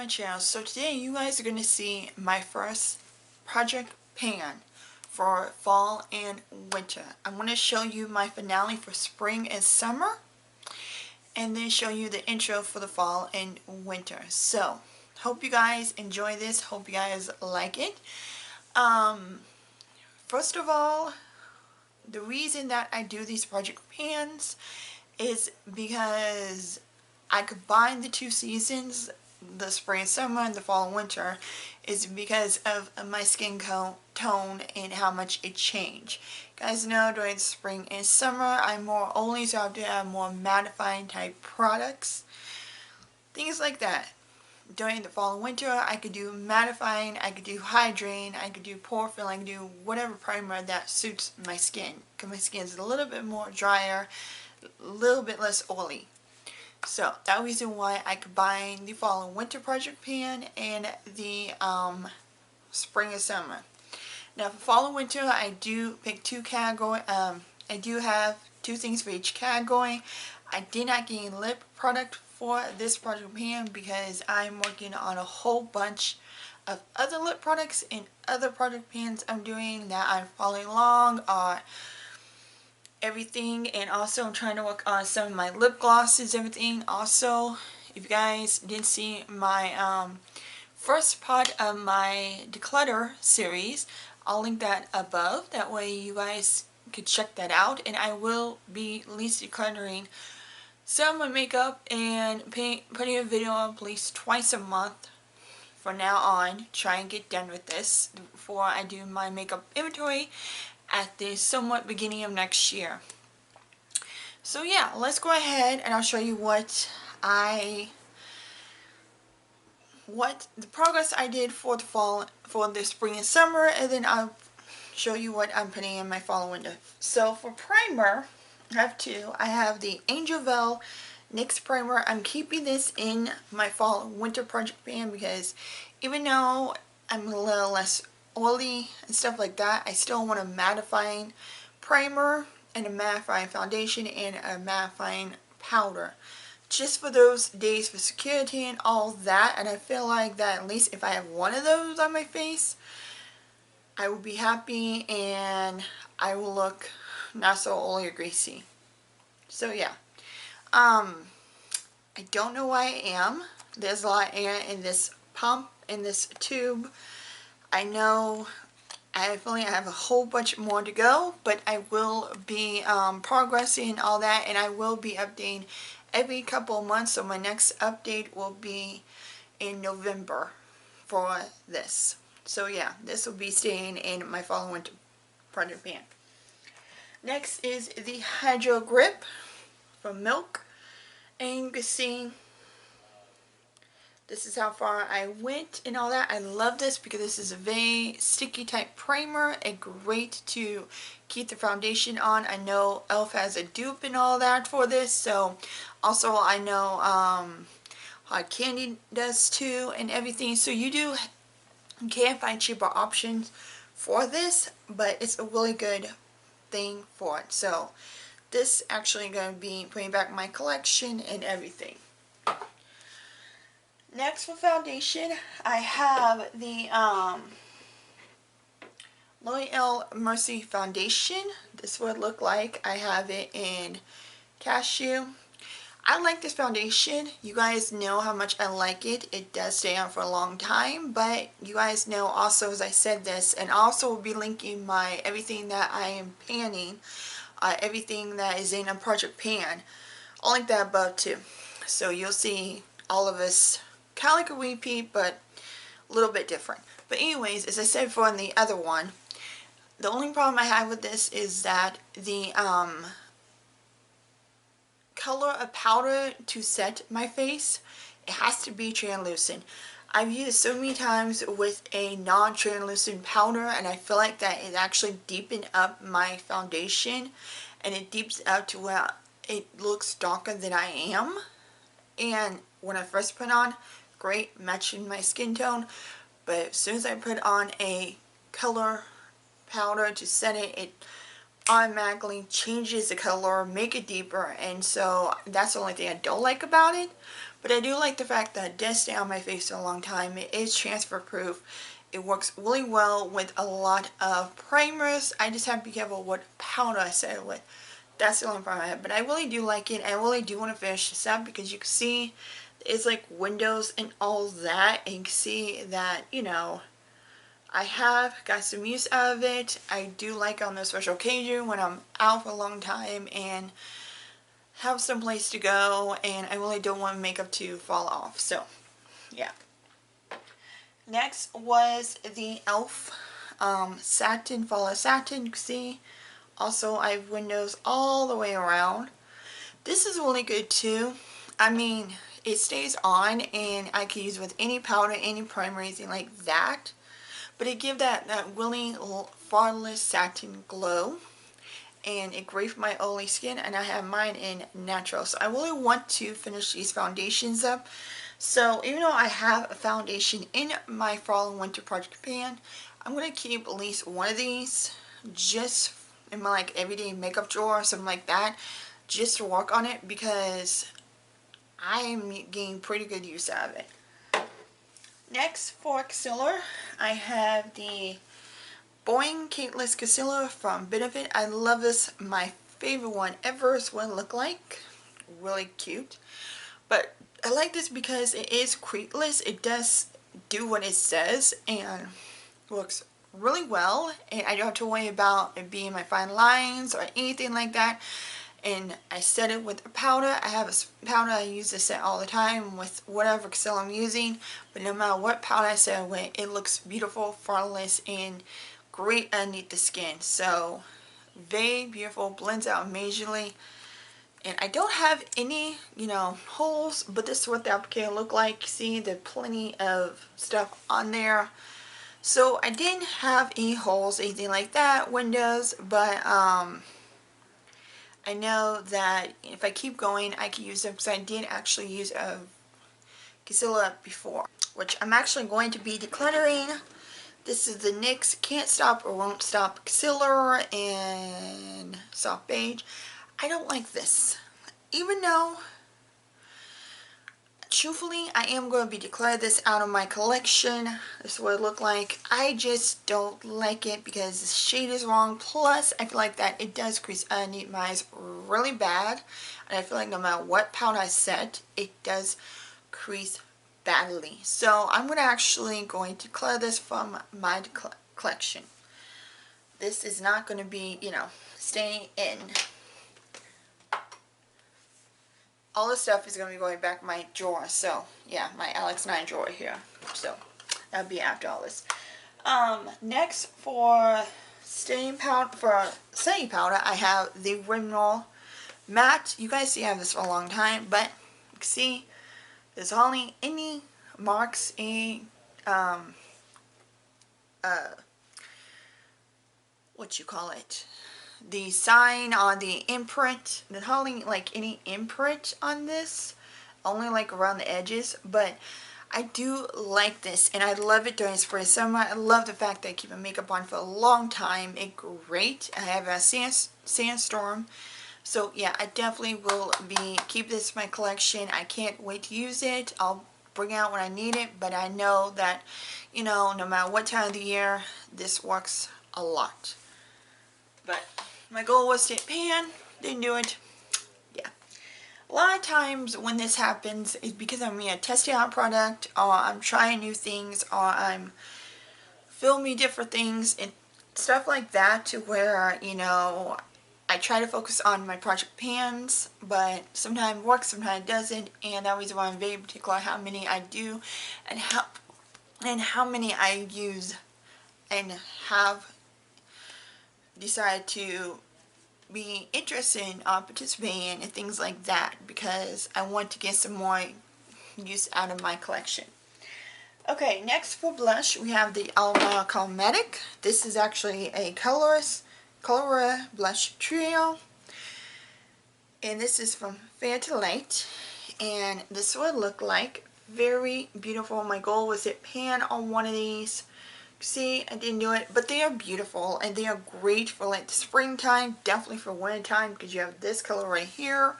channel. So today you guys are going to see my first project pan for fall and winter. I'm going to show you my finale for spring and summer, and then show you the intro for the fall and winter. So hope you guys enjoy this, hope you guys like it. First of all, the reason that I do these project pans is because I combine the two seasons, the spring and summer and the fall and winter, is because of my skin tone and how much it changed. You guys know during the spring and summer I'm more oily, so I have to have more mattifying type products, things like that. During the fall and winter I could do mattifying, I could do hydrating, I could do pore filling, I could do whatever primer that suits my skin, because my skin is a little bit more drier, a little bit less oily. So that reason why I combine the fall and winter project pan and the spring and summer. Now for fall and winter I do pick two categories. I do have two things for each category. I did not get lip product for this project pan because I'm working on a whole bunch of other lip products and other project pans I'm doing that I'm following along on everything, and also I'm trying to work on some of my lip glosses, everything. Also, if you guys didn't see my first part of my declutter series, I'll link that above, that way you guys could check that out. And I will be at least decluttering some of my makeup and putting a video up at least twice a month from now on. Try and get done with this before I do my makeup inventory at the somewhat beginning of next year. So yeah, let's go ahead and I'll show you what the progress I did for the fall, for the spring and summer, and then I'll show you what I'm putting in my fall and winter. So for primer, I have two. I have the Angel Veil NYX primer. I'm keeping this in my fall and winter project pan because even though I'm a little less oily and stuff like that, I still want a mattifying primer and a mattifying foundation and a mattifying powder, just for those days for security and all that. And I feel like that at least if I have one of those on my face, I will be happy and I will look not so oily or greasy. So yeah, I don't know why I am. There's a lot of air in this pump, in this tube. I know I have a whole bunch more to go, but I will be progressing all that, and I will be updating every couple of months. So my next update will be in November for this. So yeah, this will be staying in my fall and winter project pan. Next is the Hydro Grip from Milk, and you can see this is how far I went and all that. I love this because this is a very sticky type primer and great to keep the foundation on. I know e.l.f. has a dupe and all that for this, so also I know Hard Candy does too and everything. So you can find cheaper options for this, but it's a really good thing for it. So this actually going to be putting back my collection and everything. Next for foundation, I have the L'Oreal Mercy foundation. This is what it look like. I have it in Cashew. I like this foundation. You guys know how much I like it. It does stay on for a long time, but you guys know also, as I said this, and also will be linking my everything that I am panning, everything that is in a project pan. I'll link that above too. So you'll see all of us kind of like a repeat, but a little bit different. But anyways, as I said before in the other one, the only problem I have with this is that the color of powder to set my face, it has to be translucent. I've used it so many times with a non-translucent powder, and I feel like that it actually deepened up my foundation, and it deepens up to where it looks darker than I am. And when I first put on, great, matching my skin tone, but as soon as I put on a color powder to set it, it automatically changes the color, make it deeper, and so that's the only thing I don't like about it. But I do like the fact that it does stay on my face for a long time. It is transfer proof. It works really well with a lot of primers. I just have to be careful what powder I set it with. That's the only problem I have. But I really do like it. I really do want to finish this up because you can see it's like windows and all that. And you can see that, you know, I have got some use out of it. I do like on those special occasion when I'm out for a long time and have some place to go and I really don't want makeup to fall off. So, yeah. Next was the e.l.f. Satin, Follow Satin. You can see also I have windows all the way around. This is really good too. I mean, it stays on and I can use it with any powder, any primer, anything like that. But it gives that really flawless satin glow. And it great for my oily skin, and I have mine in natural. So I really want to finish these foundations up. So even though I have a foundation in my fall and winter project pan, I'm going to keep at least one of these just in my like everyday makeup drawer or something like that, just to work on it because I'm getting pretty good use out of it. Next, for concealer, I have the Boing Cateless Concealer from Benefit. I love this. My favorite one ever is what it looked like. Really cute. But I like this because it is createless. It does do what it says and works really well. And I don't have to worry about it being my fine lines or anything like that. And I set it with a powder. I have a powder I use this set all the time with whatever concealer I'm using. But no matter what powder I set it with, it looks beautiful, flawless, and great underneath the skin. So very beautiful, blends out majorly. And I don't have any, you know, holes, but this is what the applicator look like. See, there's plenty of stuff on there. So I didn't have any holes, anything like that, windows, but I know that if I keep going, I can use them because I did actually use a concealer before, which I'm actually going to be decluttering. This is the NYX Can't Stop or Won't Stop Concealer in Soft Beige. I don't like this. Even though, truthfully, I am going to be declaring this out of my collection. This is what it looked like. I just don't like it because the shade is wrong. Plus, I feel like that it does crease underneath my eyes really bad. And I feel like no matter what powder I set, it does crease badly. So I'm going to declare this from my collection. This is not going to be, you know, staying in. All this stuff is going to be going back in my drawer. So yeah, my Alex 9 drawer here. So that'll be after all this. Next, for setting powder, I have the Rimmel Matte. You guys see I have this for a long time, but you can see there's hardly any marks, the sign on the imprint. There's hardly like any imprint on this, only like around the edges, but I do like this and I love it during spring and summer. I love the fact that I keep my makeup on for a long time. It's great. I have a sandstorm. So yeah, I definitely will keep this in my collection. I can't wait to use it. I'll bring it out when I need it, but I know that, you know, no matter what time of the year, this works a lot. But my goal was to hit pan, didn't do it. Yeah. A lot of times when this happens is because I'm testing out a product, or I'm trying new things, or I'm filming different things and stuff like that, to where, you know, I try to focus on my project pans, but sometimes it works, sometimes it doesn't, and that reason why I'm very particular how many I do and how many I use and have decided to be interested in participating in and things like that, because I want to get some more use out of my collection. Okay, next for blush, we have the Alma Cosmetic. This is actually a Color Blush Trio, and this is from Fair to Light, and this would look like very beautiful. My goal was to pan on one of these. See, I didn't do it, but they are beautiful and they are great for like the springtime, definitely for winter time, because you have this color right here,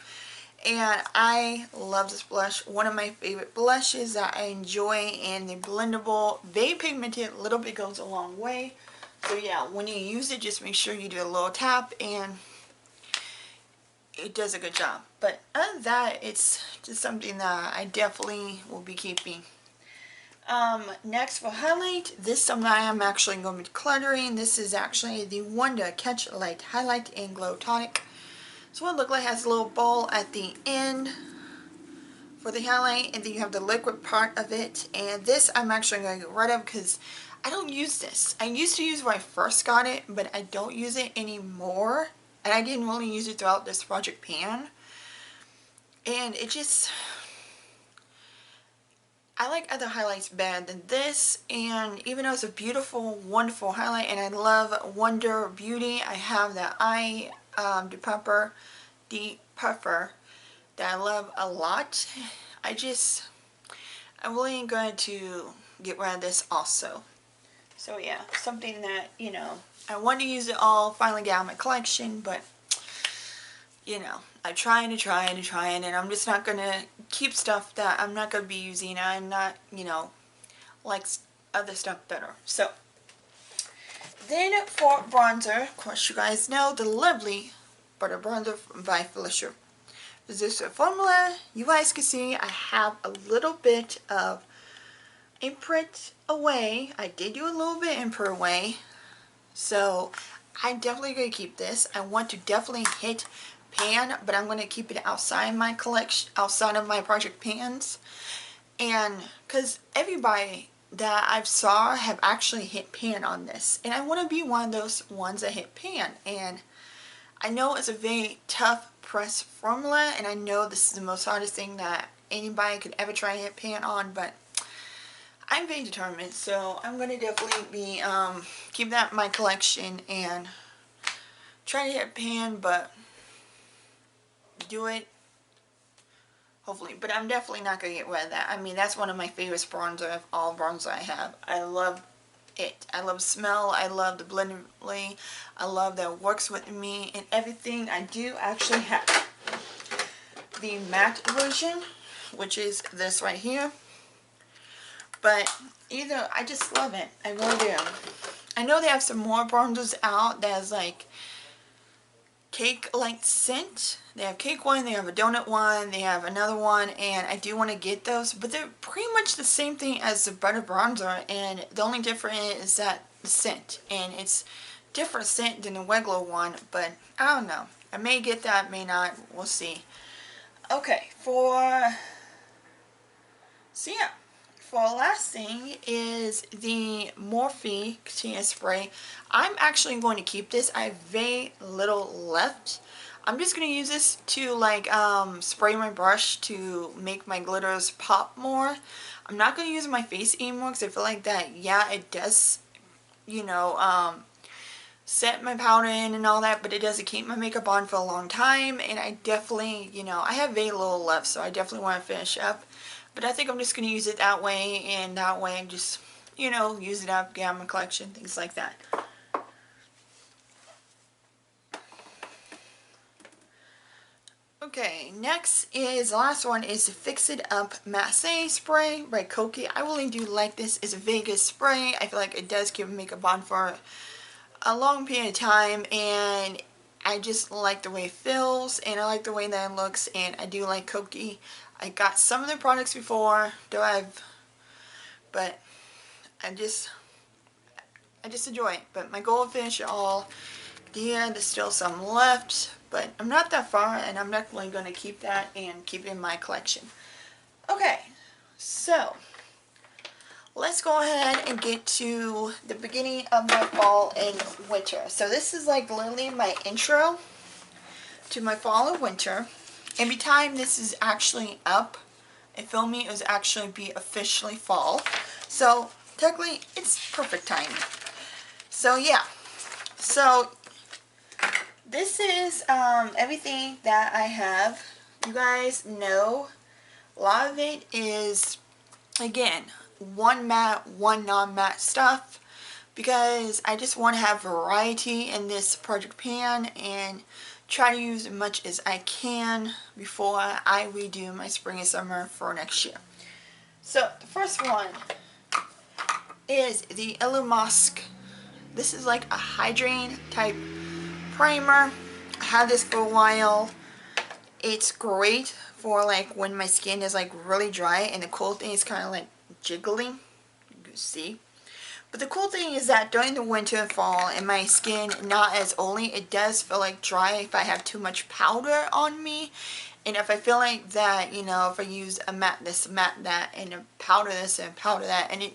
And I love this blush. One of my favorite blushes that I enjoy, and they're blendable, very pigmented, a little bit goes a long way. So yeah, when you use it, just make sure you do a little tap and it does a good job. But other than that, it's just something that I definitely will be keeping. Next for highlight, this time I am actually going to be decluttering. This is actually the Wonder Catch Light Highlight and Glow Tonic. So what it looks like, has a little bowl at the end for the highlight, and then you have the liquid part of it. And this I'm actually going to get rid of because I don't use this. I used to use it when I first got it, but I don't use it anymore. And I didn't really use it throughout this project pan. And it just, I like other highlights better than this. And even though it's a beautiful, wonderful highlight, and I love Wonder Beauty, I have that eye depuffer that I love a lot. I'm really going to get rid of this also. So yeah, something that, you know, I want to use it all, finally get out of my collection, but you know, I'm trying, and I'm just not going to keep stuff that I'm not going to be using. I'm not, you know, like other stuff better. So, then for bronzer, of course you guys know the lovely Butter Bronzer by Felicia. This is a formula. You guys can see I have a little bit of imprint away. I did do a little bit imprint away. So, I'm definitely going to keep this. I want to definitely hit pan, but I'm going to keep it outside my collection, outside of my project pans. And because everybody that I've saw have actually hit pan on this, and I want to be one of those ones that hit pan. And I know it's a very tough press formula, and I know this is the most hardest thing that anybody could ever try to hit pan on, but I'm very determined, so I'm going to definitely be keep that in my collection and try to hit pan, but do it hopefully. But I'm definitely not going to get rid of that. I mean, that's one of my favorite bronzer of all bronzer I have. I love it. I love the smell. I love the blendability. I love that it works with me and everything. I do actually have the matte version, which is this right here. But either, I just love it. I really do. I know they have some more bronzers out that's like cake like scent. They have cake one, they have a donut one, they have another one, and I do want to get those, but they're pretty much the same thing as the butter bronzer, and the only difference is that the scent, and it's different scent than the regular one, but I don't know. I may get that, may not, we'll see. Okay, so yeah, for last thing is the Morphe concealer spray. I'm actually going to keep this. I have very little left. I'm just going to use this to like spray my brush to make my glitters pop more. I'm not going to use it on my face anymore because I feel like that, yeah, it does, you know, set my powder in and all that, but it doesn't keep my makeup on for a long time, and I definitely, you know, I have very little left, so I definitely want to finish up. But I think I'm just going to use it that way, and that way I just, you know, use it up, get out my collection, things like that. Okay, next is, the last one is the Fix It Up Matte Spray by Koki. I really do like this. It's a very good spray. I feel like it does keep makeup on for a long period of time, and I just like the way it feels, and I like the way that it looks, and I do like Koki. I got some of their products before, but I just enjoy it. But my goal is to finish it all. Yeah, there's still some left, but I'm not that far, and I'm definitely going to keep that and keep it in my collection. Okay, so let's go ahead and get to the beginning of my fall and winter. So this is like literally my intro to my fall and winter. Every time this is actually up and filming, it was actually be officially fall. So technically, it's perfect timing. So yeah, so this is everything that I have. You guys know a lot of it is, again, one matte, one non-matte stuff. because I just want to have variety in this project pan and try to use as much as I can before I redo my spring and summer for next year. So the first one is the Elon Musk. This is like a hydrating type primer. I had this for a while. It's great for like when my skin is like really dry, and the cool thing is kind of like jiggling. You can see. But the cool thing is that during the winter and fall and my skin not as oily, it does feel like dry if I have too much powder on me. And if I feel like that, you know, if I use a matte this, matte that, and a powder this and powder that, and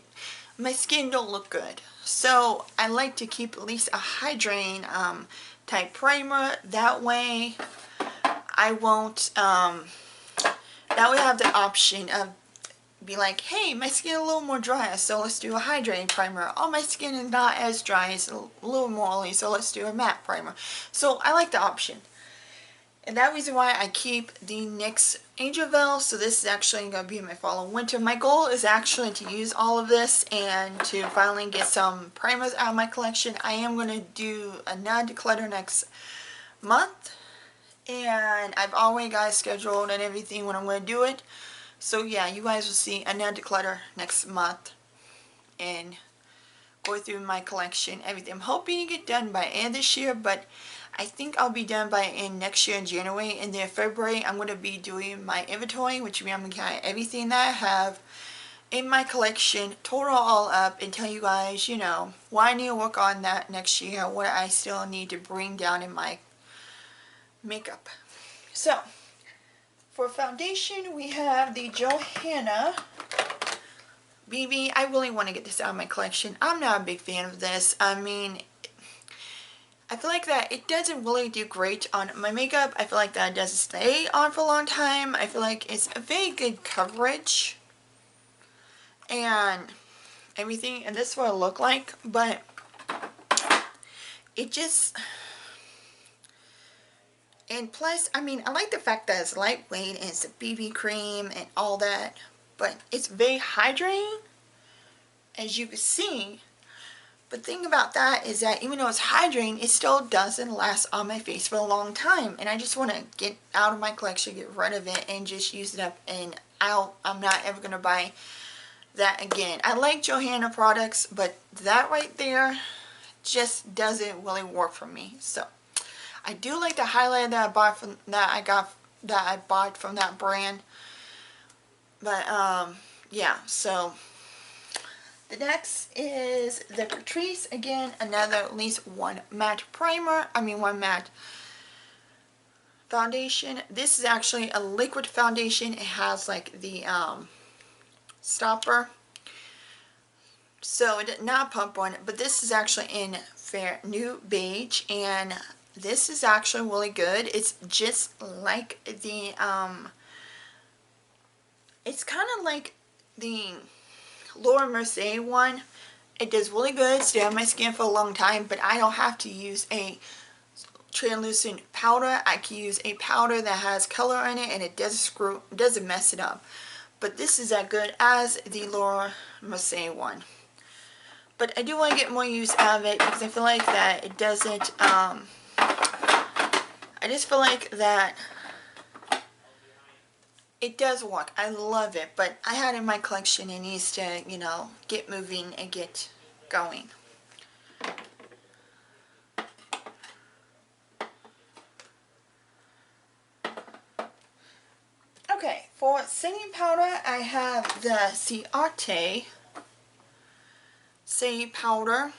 my skin don't look good. So I like to keep at least a hydrating type primer. That way I won't, that way I have the option of be like, hey, my skin is a little more dry, so let's do a hydrating primer. Oh, my skin is not as dry, it's a little more oily, so let's do a matte primer. So I like the option. And that reason why I keep the NYX Angel Veil. So this is actually going to be my fall and winter. My goal is actually to use all of this and to finally get some primers out of my collection. I am going to do a non declutter next month. And I've already got it scheduled and everything when I'm going to do it. So yeah, you guys will see a non declutter next month and go through my collection, everything. I'm hoping to get done by end this year, but I think I'll be done by end next year in January. And then February, I'm going to be doing my inventory, which means I'm going to get everything that I have in my collection, total all up, and tell you guys, you know, what I need to work on that next year, what I still need to bring down in my makeup. So for foundation, we have the Johanna BB. I really want to get this out of my collection. I'm not a big fan of this. I mean, I feel like that it doesn't really do great on my makeup. I feel like that it doesn't stay on for a long time. I feel like it's a very good coverage and everything, and this is what it looked like, but it just... And plus, I mean, I like the fact that it's lightweight and it's a BB cream and all that, but it's very hydrating, as you can see. But the thing about that is that even though it's hydrating, it still doesn't last on my face for a long time. And I just want to get out of my collection, get rid of it, and just use it up and out. I'm not ever going to buy that again. I like Johanna products, but that right there just doesn't really work for me. So I do like the highlighter that I bought from that brand. But yeah, so the next is the Catrice. Again, another at least one matte primer. One matte foundation. This is actually a liquid foundation. It has like the stopper. So it did not pump on it, but this is actually in Fair New Beige, and this is actually really good. It's just like the, it's kind of like the Laura Mercier one. It does really good, stay on my skin for a long time, but I don't have to use a translucent powder. I can use a powder that has color in it, and it doesn't mess it up. But this is as good as the Laura Mercier one. But I do want to get more use out of it because I feel like that it doesn't, I just feel like that it does work. I love it, but I had it in my collection. It needs to, you know, get moving and get going. Okay, for setting powder, I have the Ciate setting powder.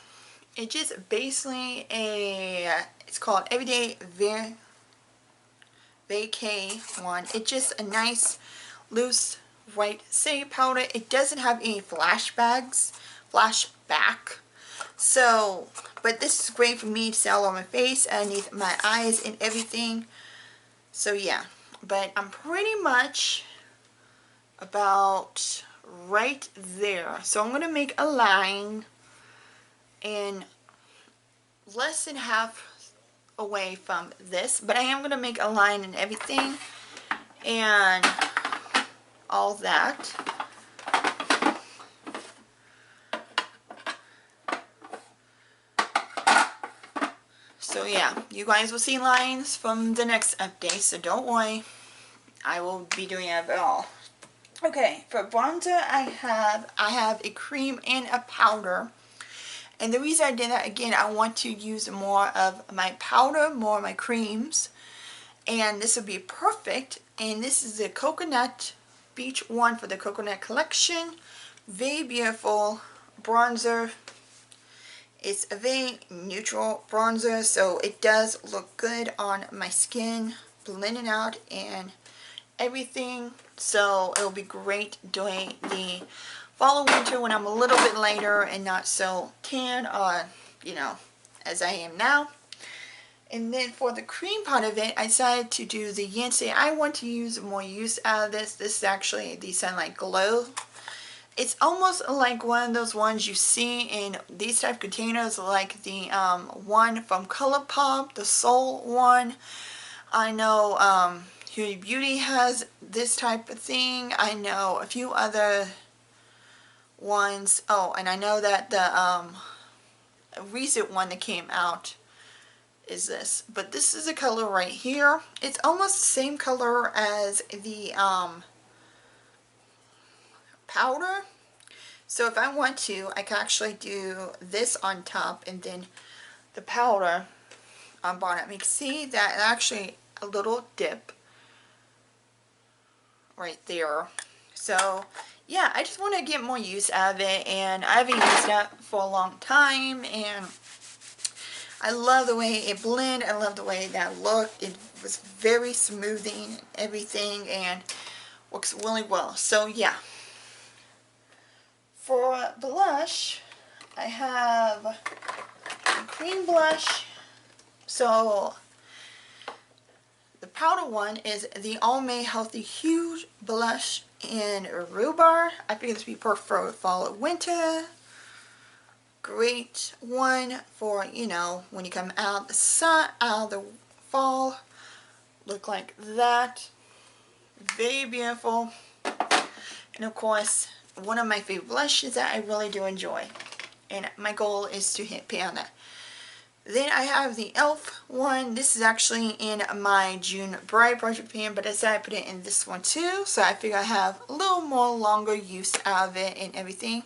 It's just basically it's called Everyday Vacay one. It's just a nice loose white setting powder. It doesn't have any flashback. So, but this is great for me to set all on my face, underneath my eyes and everything. So yeah, but I'm pretty much about right there. So I'm going to make a line and less than half away from this, but I am going to make a line and everything and all that. So yeah, you guys will see lines from the next update, so don't worry. I will be doing it all. Okay, for bronzer I have a cream and a powder. And the reason I did that, again, I want to use more of my powder, more of my creams. And this would be perfect. And this is the Coconut Beach one for the Coconut Collection. Very beautiful bronzer. It's a very neutral bronzer, so it does look good on my skin, blending out and everything. So it'll be great doing the fall or winter when I'm a little bit lighter and not so tan, you know, as I am now. And then for the cream part of it, I decided to do the Yancy. I want to use more use out of this. This is actually the Sunlight Glow. It's almost like one of those ones you see in these type of containers, like the one from ColourPop, the Soul one. I know Huey Beauty has this type of thing. I know a few other ones. Oh, and I know that the recent one that came out is this. But this is the color right here. It's almost the same color as the powder. So if I want to, I can actually do this on top and then the powder on bottom. You can see that actually a little dip right there. So yeah, I just want to get more use out of it, and I haven't used that for a long time, and I love the way it blended. I love the way that looked. It was very smoothing and everything, and works really well. So yeah. For blush, I have a cream blush. So the powder one is the Almay Healthy Huge Blush in Rhubarb. I think this would be perfect for fall or winter. Great one for, you know, when you come out of the sun, out of the fall. Look like that. Very beautiful. And of course, one of my favorite blushes that I really do enjoy. And my goal is to hit pay on that. Then I have the e.l.f. one. This is actually in my June Bright project pan, but I decided to put it in this one too. So I figure I have a little more longer use out of it and everything.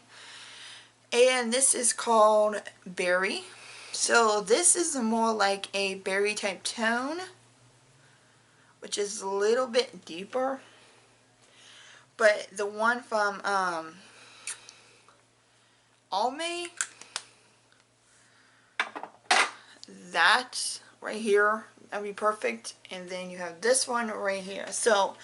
And this is called Berry. So this is more like a berry type tone, which is a little bit deeper. But the one from Almay, that right here, that'd be perfect. And then you have this one right here. So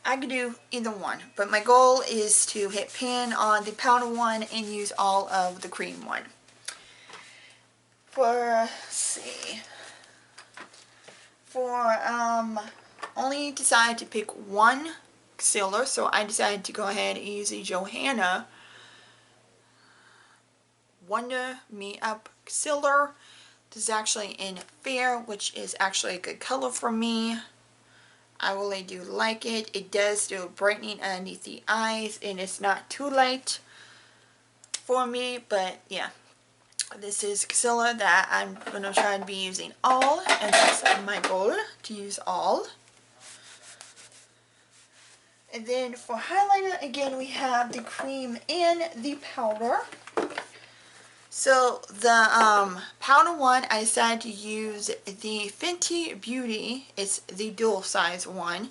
I could do either one, but my goal is to hit pan on the powder one and use all of the cream one. For, let's see, for only decided to pick one concealer, so I decided to go ahead and use the Johanna Wonder Me Up concealer. This is actually in Fair, which is actually a good color for me. I really do like it. It does do brightening underneath the eyes, and it's not too light for me, but yeah. This is concealer that I'm going to try to be using all, and that's my goal, to use all. And then for highlighter, again, we have the cream and the powder. So the powder one, I decided to use the Fenty Beauty. It's the dual size one.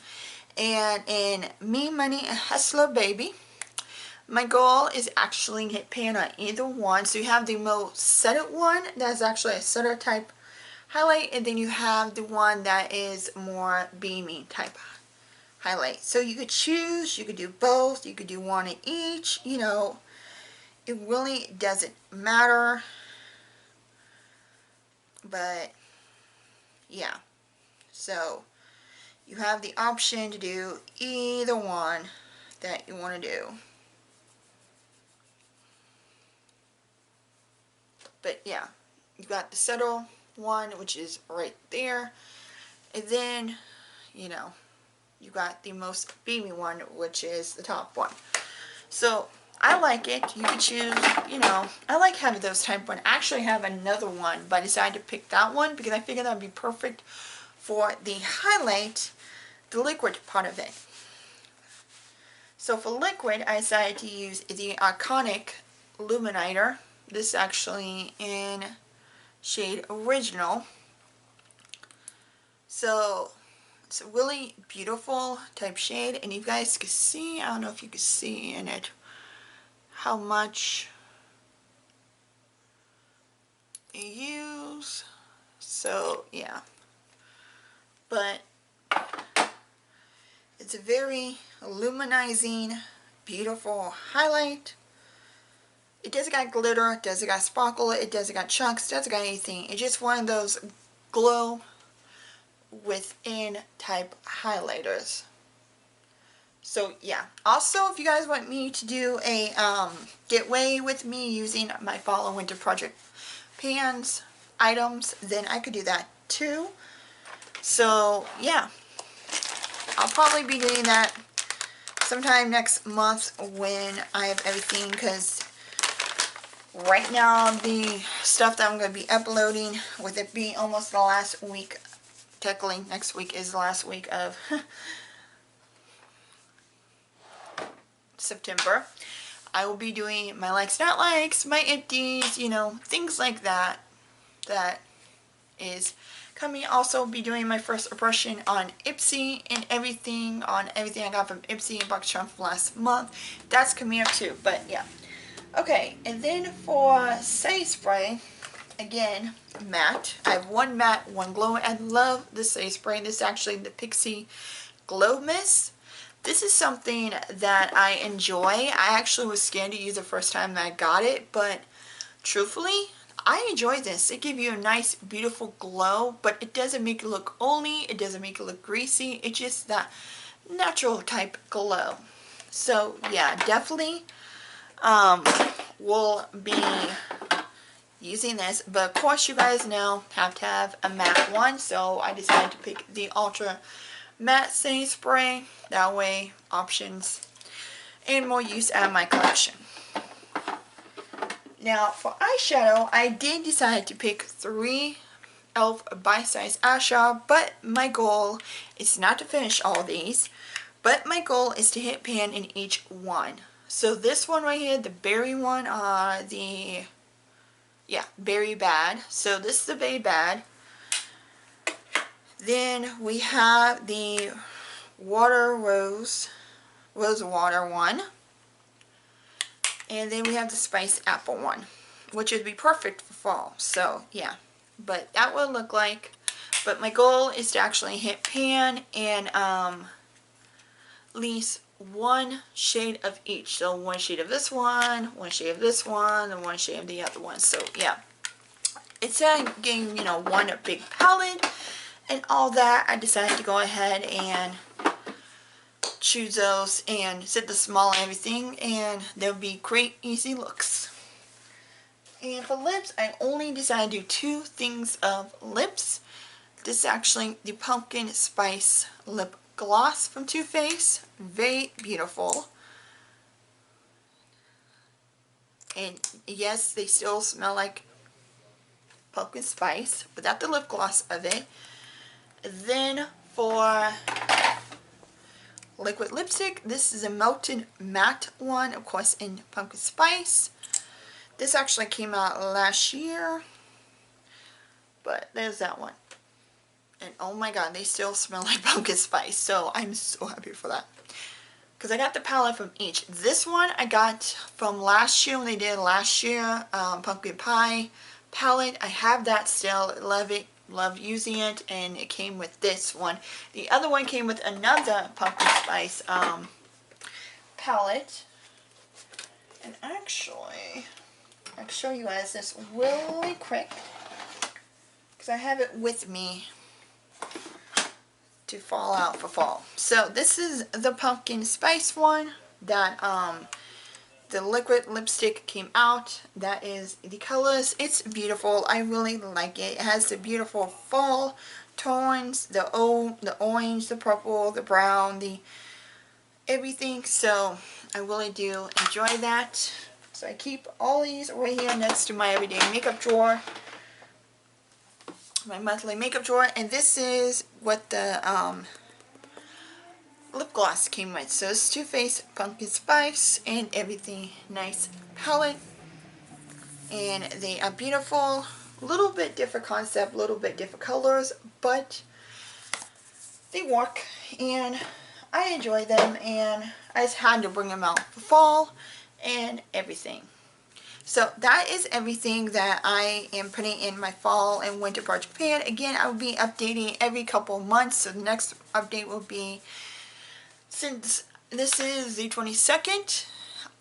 And in Me, Money, and Hustler Baby. My goal is actually to hit pan on either one. So you have the most setted one, that's actually a setter type highlight. And then you have the one that is more beamy type highlight. So you could choose, you could do both, you could do one in each, you know. It really doesn't matter, but yeah, so you have the option to do either one that you want to do. But yeah, you got the subtle one, which is right there, and then, you know, you got the most beamy one, which is the top one. So I like it. You can choose, you know, I like having those type one. I actually have another one, but I decided to pick that one because I figured that would be perfect for the highlight, the liquid part of it. So for liquid, I decided to use the Iconic Illuminator. This is actually in shade Original. So it's a really beautiful type shade, and you guys can see, I don't know if you can see in it, how much they use. So yeah, but it's a very luminizing, beautiful highlight. It doesn't got glitter, it doesn't got sparkle, it doesn't got chunks, it doesn't got anything. It's just one of those glow within type highlighters. So yeah, also if you guys want me to do a getaway with me using my fall and winter project pans items, then I could do that too. So yeah, I'll probably be doing that sometime next month when I have everything, because right now the stuff that I'm going to be uploading, with it being almost the last week, technically next week is the last week of September, I will be doing my likes, not likes, my empties, you know, things like that. That is coming. Also be doing my first impression on Ipsy and everything, on everything I got from Ipsy and Box Charm from last month. That's coming up too, but yeah. Okay, and then for setting spray, again, matte. I have one matte, one glow. I love this setting spray. This is actually the Pixi Glow Mist. This is something that I enjoy. I actually was scared to use the first time that I got it, but truthfully, I enjoy this. It gives you a nice, beautiful glow, but it doesn't make it look oily. It doesn't make it look greasy. It's just that natural type glow. So yeah, definitely will be using this, but of course you guys know have to have a matte one, so I decided to pick the Ultra Matte Setting Spray. That way, options and more use out of my collection. Now for eyeshadow, I did decide to pick 3 e.l.f. bite-sized eyeshadow, but my goal is not to finish all these, but my goal is to hit pan in each one. So this one right here, the berry one, Berry Bad. So this is the Berry Bad. Then we have the Rose Water one. And then we have the Spice Apple one, which would be perfect for fall. So yeah, but that would look like. But my goal is to actually hit pan and at least one shade of each. So one shade of this one shade of this one, and one shade of the other one. So yeah, instead of getting, you know, one big palette and all that, I decided to go ahead and choose those and set the small and everything, and they'll be great, easy looks. And for lips, I only decided to do 2 things of lips. This is actually the Pumpkin Spice Lip Gloss from Too Faced. Very beautiful. And yes, they still smell like pumpkin spice, but that's the lip gloss of it. Then for liquid lipstick, this is a Melted Matte one, of course, in pumpkin spice. This actually came out last year, but there's that one. And oh my god, they still smell like pumpkin spice, so I'm so happy for that. Because I got the palette from each. This one I got from last year, when they did last year, Pumpkin Pie palette. I have that still, love it, love using it, and it came with this one. The other one came with another pumpkin spice palette. And actually, I'll show you guys this really quick, because I have it with me to fall out for fall. So this is the pumpkin spice one that the liquid lipstick came out. That is the colors. It's beautiful. I really like it. It has the beautiful fall tones, the orange, the purple, the brown, the everything. So I really do enjoy that. So I keep all these right here next to my everyday makeup drawer, my monthly makeup drawer, and this is what the lip gloss came with. So it's Too Faced Pumpkin Spice and Everything Nice palette, and they are beautiful. A little bit different concept, a little bit different colors, but they work and I enjoy them, and I just had to bring them out for fall and everything. So that is everything that I am putting in my fall and winter project pan. Again, I will be updating every couple of months, so the next update will be, since this is the 22nd,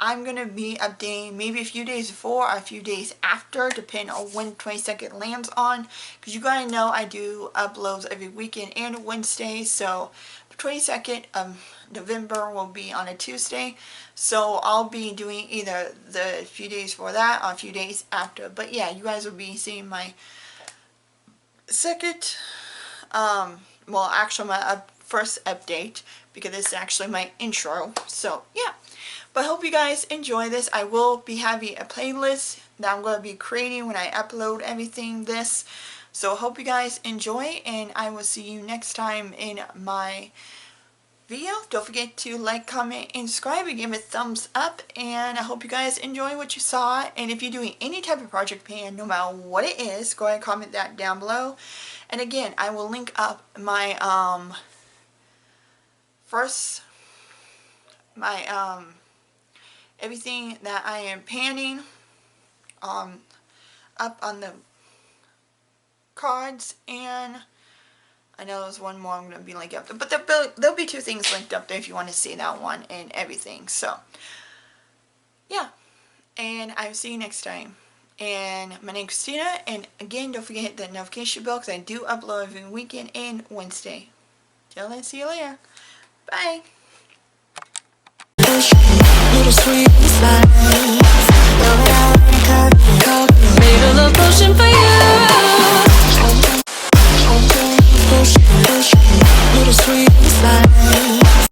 I'm going to be updating maybe a few days before or a few days after, depending on when 22nd lands on. Because you guys know I do uploads every weekend and Wednesday. So the 22nd of November will be on a Tuesday. So I'll be doing either the few days for that or a few days after. But yeah, you guys will be seeing my second, well actually my first update, because this is actually my intro. So yeah. But I hope you guys enjoy this. I will be having a playlist that I'm going to be creating when I upload everything this. So I hope you guys enjoy, and I will see you next time in my video. Don't forget to like, comment, and subscribe, and give it a thumbs up. And I hope you guys enjoy what you saw. And if you're doing any type of project pan, no matter what it is, go ahead and comment that down below. And again, I will link up my everything that I am panning up on the cards, and I know there's one more I'm going to be linking up there, but there'll be two things linked up there if you want to see that one and everything. So yeah, and I'll see you next time. And my name's Christina, and again, don't forget to hit that notification bell, because I do upload every weekend and Wednesday. Till then, see you later. Bye. Little sweet inside.